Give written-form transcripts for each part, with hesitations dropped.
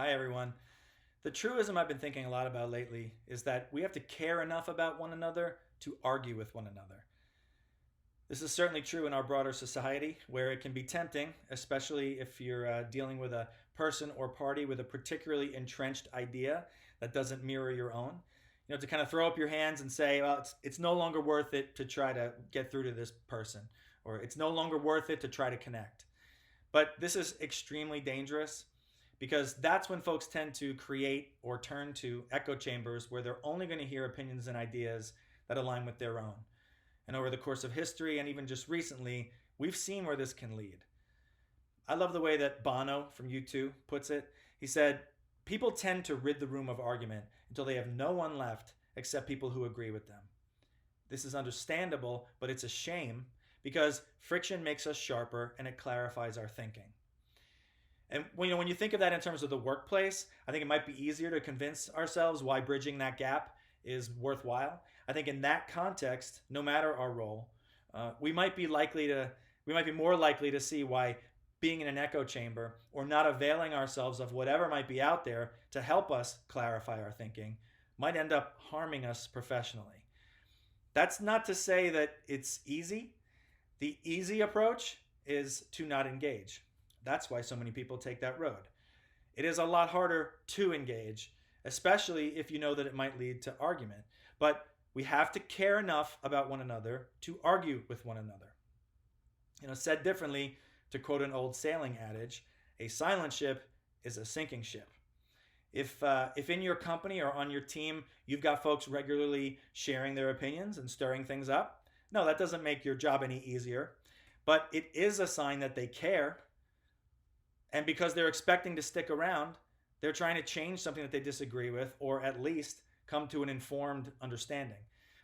Hi, everyone. The truism I've been thinking a lot about lately is that we have to care enough about one another to argue with one another. This is certainly true in our broader society, where it can be tempting, especially if you're dealing with a person or party with a particularly entrenched idea that doesn't mirror your own. To kind of throw up your hands and say, well, it's no longer worth it to try to get through to this person, or it's no longer worth it to try to connect. But this is extremely dangerous because that's when folks tend to create or turn to echo chambers where they're only going to hear opinions and ideas that align with their own. And over the course of history and even just recently, we've seen where this can lead. I love the way that Bono from U2 puts it. He said, people tend to rid the room of argument until they have no one left except people who agree with them. This is understandable, but it's a shame because friction makes us sharper and it clarifies our thinking. And when you think of that in terms of the workplace, I think it might be easier to convince ourselves why bridging that gap is worthwhile. I think in that context, no matter our role, we might be more likely to see why being in an echo chamber or not availing ourselves of whatever might be out there to help us clarify our thinking might end up harming us professionally. That's not to say that it's easy. The easy approach is to not engage. That's why so many people take that road. It is a lot harder to engage, especially if you know that it might lead to argument. But we have to care enough about one another to argue with one another. Said differently, to quote an old sailing adage, a silent ship is a sinking ship. If in your company or on your team you've got folks regularly sharing their opinions and stirring things up, no, that doesn't make your job any easier, but it is a sign that they care. And because they're expecting to stick around, they're trying to change something that they disagree with, or at least come to an informed understanding.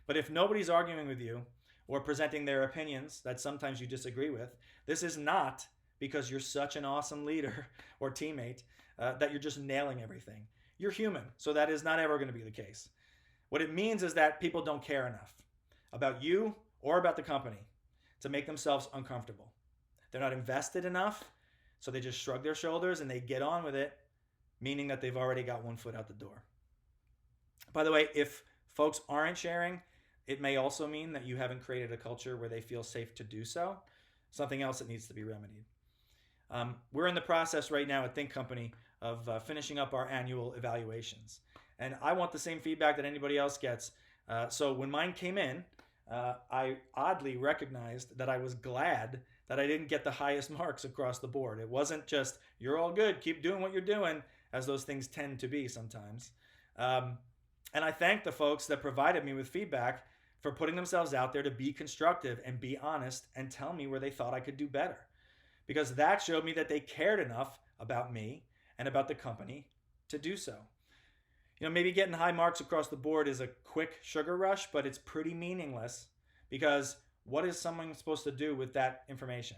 But if nobody's arguing with you or presenting their opinions that sometimes you disagree with, this is not because you're such an awesome leader or teammate that you're just nailing everything. You're human, so that is not ever going to be the case. What it means is that people don't care enough about you or about the company to make themselves uncomfortable. They're not invested enough, so they just shrug their shoulders and they get on with it, meaning that they've already got one foot out the door. By the way, if folks aren't sharing, it may also mean that you haven't created a culture where they feel safe to do so, something else that needs to be remedied. We're in the process right now at Think Company of finishing up our annual evaluations. And I want the same feedback that anybody else gets. So when mine came in, I oddly recognized that I was glad that I didn't get the highest marks across the board. It wasn't just, you're all good, keep doing what you're doing, as those things tend to be sometimes. And I thank the folks that provided me with feedback for putting themselves out there to be constructive and be honest and tell me where they thought I could do better. Because that showed me that they cared enough about me and about the company to do so. Maybe getting high marks across the board is a quick sugar rush, but it's pretty meaningless because what is someone supposed to do with that information?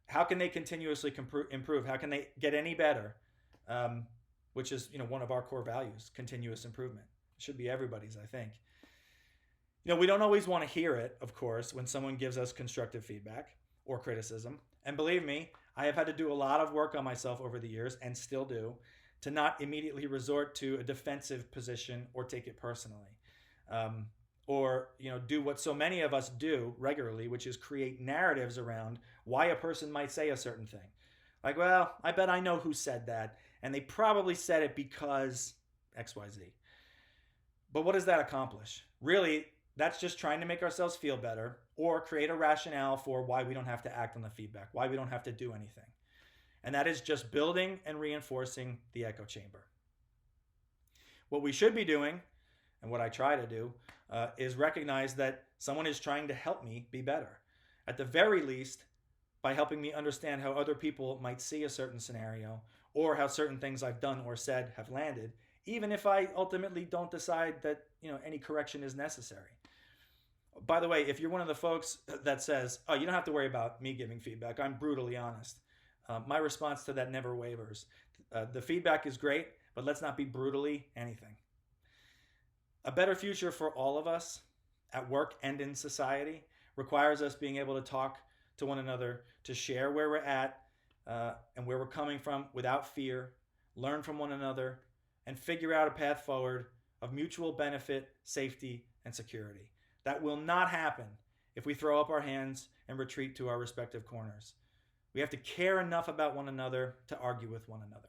How can they continuously improve? How can they get any better? Which is, one of our core values, continuous improvement. It should be everybody's, I think. We don't always want to hear it, of course, when someone gives us constructive feedback or criticism. And believe me, I have had to do a lot of work on myself over the years and still do to not immediately resort to a defensive position or take it personally. Or do what so many of us do regularly, which is create narratives around why a person might say a certain thing. Like, well, I bet I know who said that, and they probably said it because XYZ. But what does that accomplish? Really, that's just trying to make ourselves feel better or create a rationale for why we don't have to act on the feedback, why we don't have to do anything. And that is just building and reinforcing the echo chamber. What we should be doing, and what I try to do, is recognize that someone is trying to help me be better. At the very least, by helping me understand how other people might see a certain scenario or how certain things I've done or said have landed, even if I ultimately don't decide that any correction is necessary. By the way, if you're one of the folks that says, oh, you don't have to worry about me giving feedback, I'm brutally honest. My response to that never wavers. The feedback is great, but let's not be brutally anything. A better future for all of us at work and in society requires us being able to talk to one another, to share where we're at and where we're coming from without fear, learn from one another, and figure out a path forward of mutual benefit, safety, and security. That will not happen if we throw up our hands and retreat to our respective corners. We have to care enough about one another to argue with one another.